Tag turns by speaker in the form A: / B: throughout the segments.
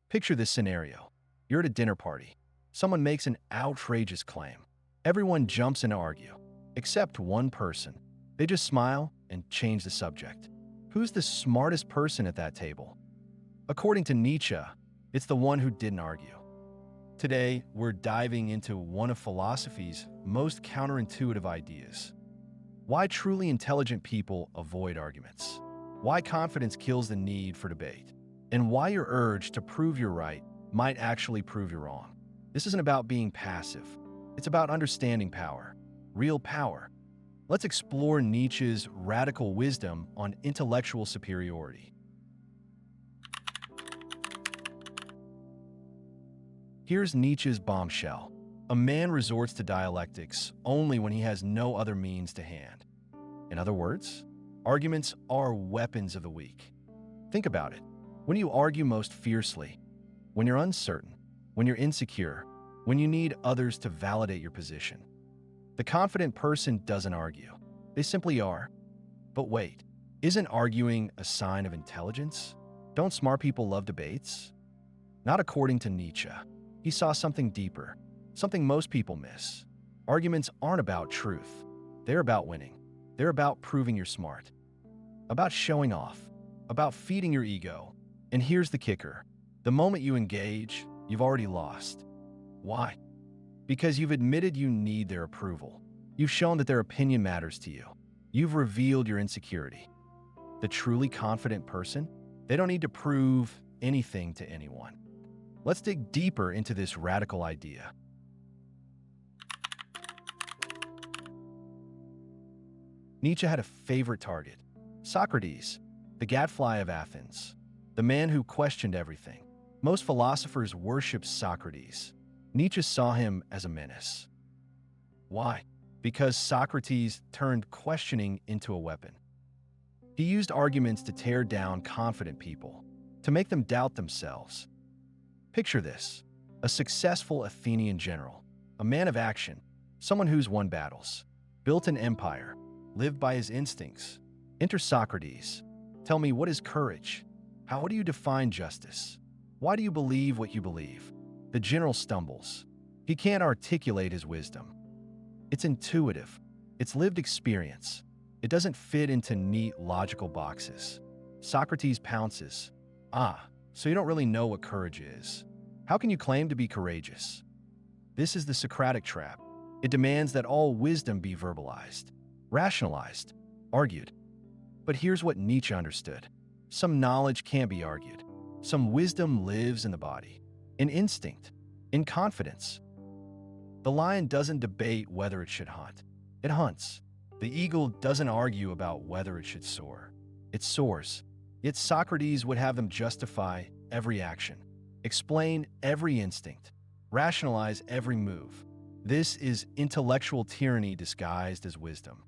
A: Picture this scenario. You're at a dinner party. Someone makes an outrageous claim. Everyone jumps in to argue, except one person. They just smile and change the subject. Who's the smartest person at that table? According to Nietzsche, it's the one who didn't argue. Today, we're diving into one of philosophy's most counterintuitive ideas. Why truly intelligent people avoid arguments. Why confidence kills the need for debate. And why your urge to prove you're right might actually prove you're wrong. This isn't about being passive. It's about understanding power. Real power. Let's explore Nietzsche's radical wisdom on intellectual superiority. Here's Nietzsche's bombshell. A man resorts to dialectics only when he has no other means to hand. In other words, arguments are weapons of the weak. Think about it. When you argue most fiercely, when you're uncertain, when you're insecure, when you need others to validate your position. The confident person doesn't argue. They simply are. But wait, isn't arguing a sign of intelligence? Don't smart people love debates? Not according to Nietzsche. He saw something deeper, something most people miss. Arguments aren't about truth. They're about winning. They're about proving you're smart. About showing off. About feeding your ego. And here's the kicker. The moment you engage, you've already lost. Why? Because you've admitted you need their approval. You've shown that their opinion matters to you. You've revealed your insecurity. The truly confident person, they don't need to prove anything to anyone. Let's dig deeper into this radical idea. Nietzsche had a favorite target, Socrates, the gadfly of Athens, the man who questioned everything. Most philosophers worship Socrates. Nietzsche saw him as a menace. Why? Because Socrates turned questioning into a weapon. He used arguments to tear down confident people, to make them doubt themselves. Picture this: a successful Athenian general, a man of action, someone who's won battles, built an empire, lived by his instincts. Enter Socrates. Tell me, what is courage? How do you define justice? Why do you believe what you believe? The general stumbles. He can't articulate his wisdom. It's intuitive. It's lived experience. It doesn't fit into neat, logical boxes. Socrates pounces. So you don't really know what courage is. How can you claim to be courageous? This is the Socratic trap. It demands that all wisdom be verbalized, rationalized, argued. But here's what Nietzsche understood. Some knowledge can't be argued. Some wisdom lives in the body, in instinct, in confidence. The lion doesn't debate whether it should hunt. It hunts. The eagle doesn't argue about whether it should soar. It soars. Yet Socrates would have them justify every action, explain every instinct, rationalize every move. This is intellectual tyranny disguised as wisdom.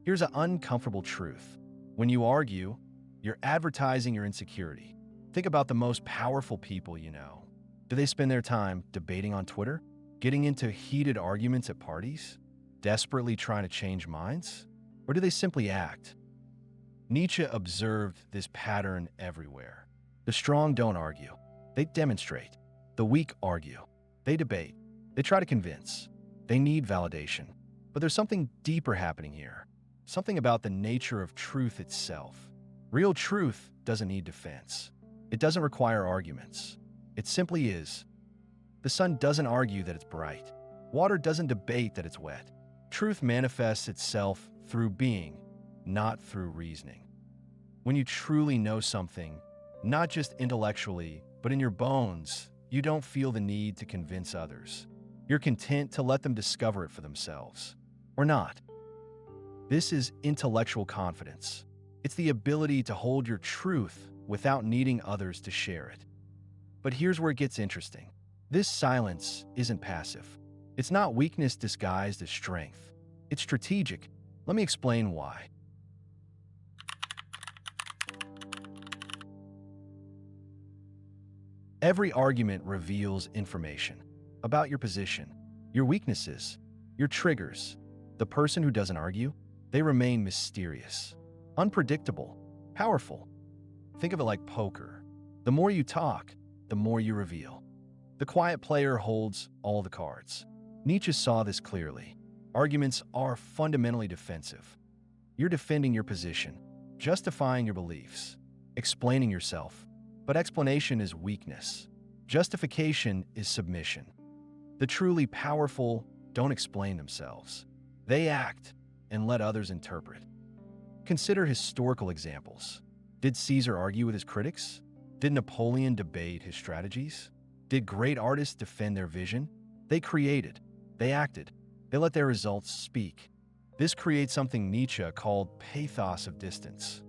A: Here's an uncomfortable truth. When you argue, you're advertising your insecurity. Think about the most powerful people you know. Do they spend their time debating on Twitter? Getting into heated arguments at parties? Desperately trying to change minds? Or do they simply act? Nietzsche observed this pattern everywhere. The strong don't argue. They demonstrate. The weak argue. They debate. They try to convince. They need validation. But there's something deeper happening here. Something about the nature of truth itself. Real truth doesn't need defense. It doesn't require arguments. It simply is. The sun doesn't argue that it's bright. Water doesn't debate that it's wet. Truth manifests itself through being, not through reasoning. When you truly know something, not just intellectually, but in your bones, you don't feel the need to convince others. You're content to let them discover it for themselves. Or not. This is intellectual confidence. It's the ability to hold your truth without needing others to share it. But here's where it gets interesting. This silence isn't passive. It's not weakness disguised as strength. It's strategic. Let me explain why. Every argument reveals information about your position, your weaknesses, your triggers. The person who doesn't argue, They remain mysterious, unpredictable, powerful. Think of it like poker. The more you talk, the more you reveal. The quiet player holds all the cards. Nietzsche saw this clearly. Arguments are fundamentally defensive. You're defending your position, justifying your beliefs, explaining yourself. But explanation is weakness. Justification is submission. The truly powerful don't explain themselves. They act and let others interpret. Consider historical examples. Did Caesar argue with his critics? Did Napoleon debate his strategies? Did great artists defend their vision? They created. They acted. They let their results speak. This creates something Nietzsche called pathos of distance,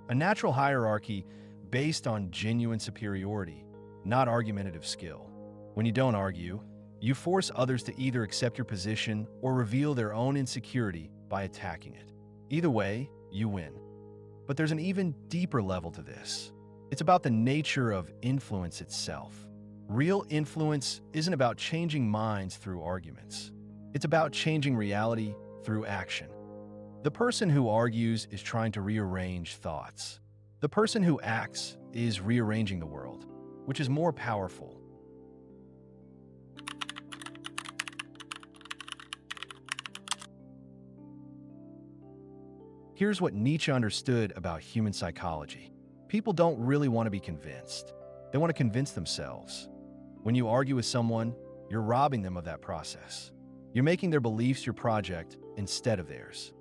A: a natural hierarchy based on genuine superiority, not argumentative skill. When you don't argue, you force others to either accept your position or reveal their own insecurity by attacking it. Either way, you win. But there's an even deeper level to this. It's about the nature of influence itself. Real influence isn't about changing minds through arguments. It's about changing reality through action. The person who argues is trying to rearrange thoughts. The person who acts is rearranging the world, which is more powerful. Here's what Nietzsche understood about human psychology. People don't really want to be convinced. They want to convince themselves. When you argue with someone, you're robbing them of that process. You're making their beliefs your project instead of theirs.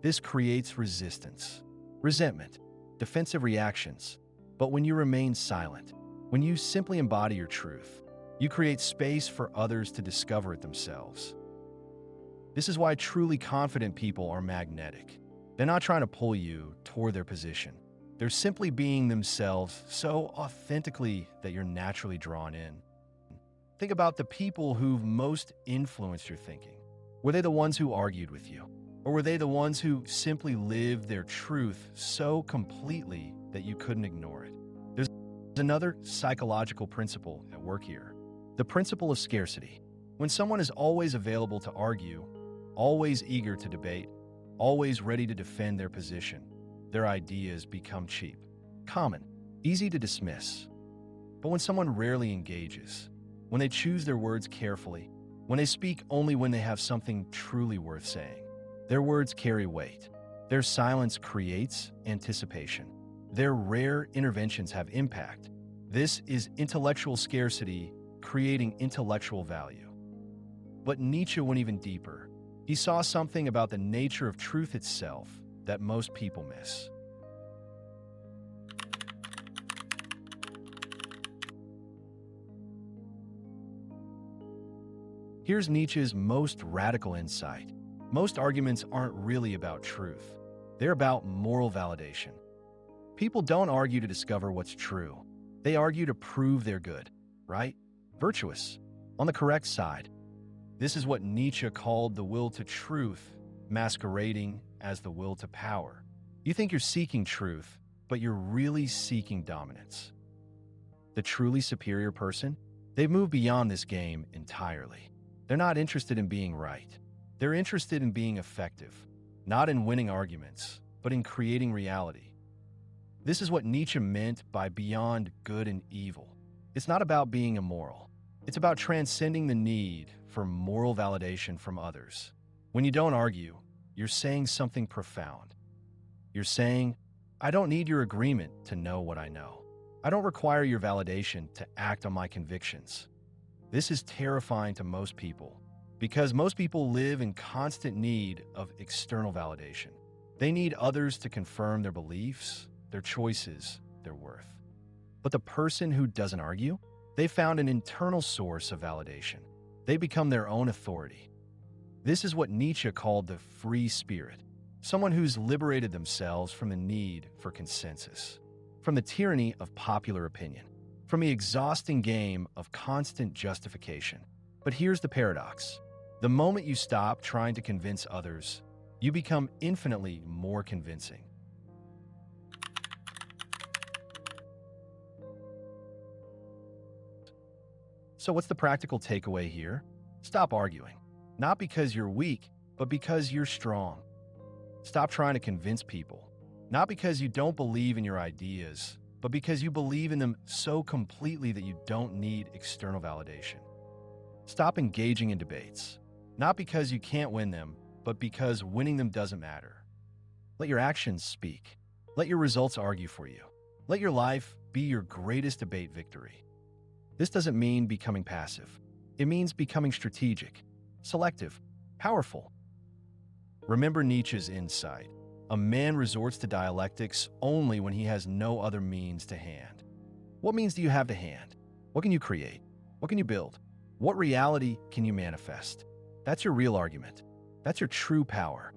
A: This creates resistance, resentment, defensive reactions. But when you remain silent, when you simply embody your truth, you create space for others to discover it themselves. This is why truly confident people are magnetic. They're not trying to pull you toward their position. They're simply being themselves so authentically that you're naturally drawn in. Think about the people who've most influenced your thinking. Were they the ones who argued with you? Or were they the ones who simply lived their truth so completely that you couldn't ignore it? There's another psychological principle at work here. The principle of scarcity. When someone is always available to argue, always eager to debate, always ready to defend their position, their ideas become cheap, common, easy to dismiss. But when someone rarely engages, when they choose their words carefully, when they speak only when they have something truly worth saying, their words carry weight. Their silence creates anticipation. Their rare interventions have impact. This is intellectual scarcity creating intellectual value. But Nietzsche went even deeper. He saw something about the nature of truth itself that most people miss. Here's Nietzsche's most radical insight. Most arguments aren't really about truth. They're about moral validation. People don't argue to discover what's true. They argue to prove they're good, right? Virtuous, on the correct side. This is what Nietzsche called the will to truth, masquerading as the will to power. You think you're seeking truth, but you're really seeking dominance. The truly superior person, they've moved beyond this game entirely. They're not interested in being right. They're interested in being effective, not in winning arguments, but in creating reality. This is what Nietzsche meant by beyond good and evil. It's not about being immoral. It's about transcending the need for moral validation from others. When you don't argue, you're saying something profound. You're saying, I don't need your agreement to know what I know. I don't require your validation to act on my convictions. This is terrifying to most people because most people live in constant need of external validation. They need others to confirm their beliefs, their choices, their worth. But the person who doesn't argue, they found an internal source of validation. They become their own authority. This is what Nietzsche called the free spirit, someone who's liberated themselves from the need for consensus, from the tyranny of popular opinion, from the exhausting game of constant justification. But here's the paradox. The moment you stop trying to convince others, you become infinitely more convincing. So what's the practical takeaway here? Stop arguing. Not because you're weak, but because you're strong. Stop trying to convince people, not because you don't believe in your ideas, but because you believe in them so completely that you don't need external validation. Stop engaging in debates, not because you can't win them, but because winning them doesn't matter. Let your actions speak. Let your results argue for you. Let your life be your greatest debate victory. This doesn't mean becoming passive. It means becoming strategic, selective, powerful. Remember Nietzsche's insight. A man resorts to dialectics only when he has no other means to hand. What means do you have to hand? What can you create? What can you build? What reality can you manifest? That's your real argument. That's your true power.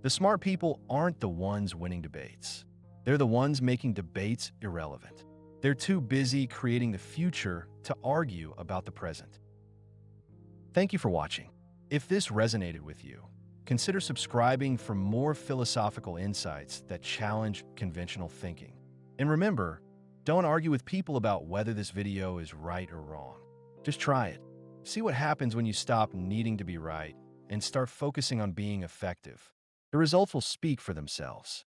A: The smart people aren't the ones winning debates. They're the ones making debates irrelevant. They're too busy creating the future to argue about the present. Thank you for watching. If this resonated with you, consider subscribing for more philosophical insights that challenge conventional thinking. And remember, don't argue with people about whether this video is right or wrong. Just try it. See what happens when you stop needing to be right and start focusing on being effective. The results will speak for themselves.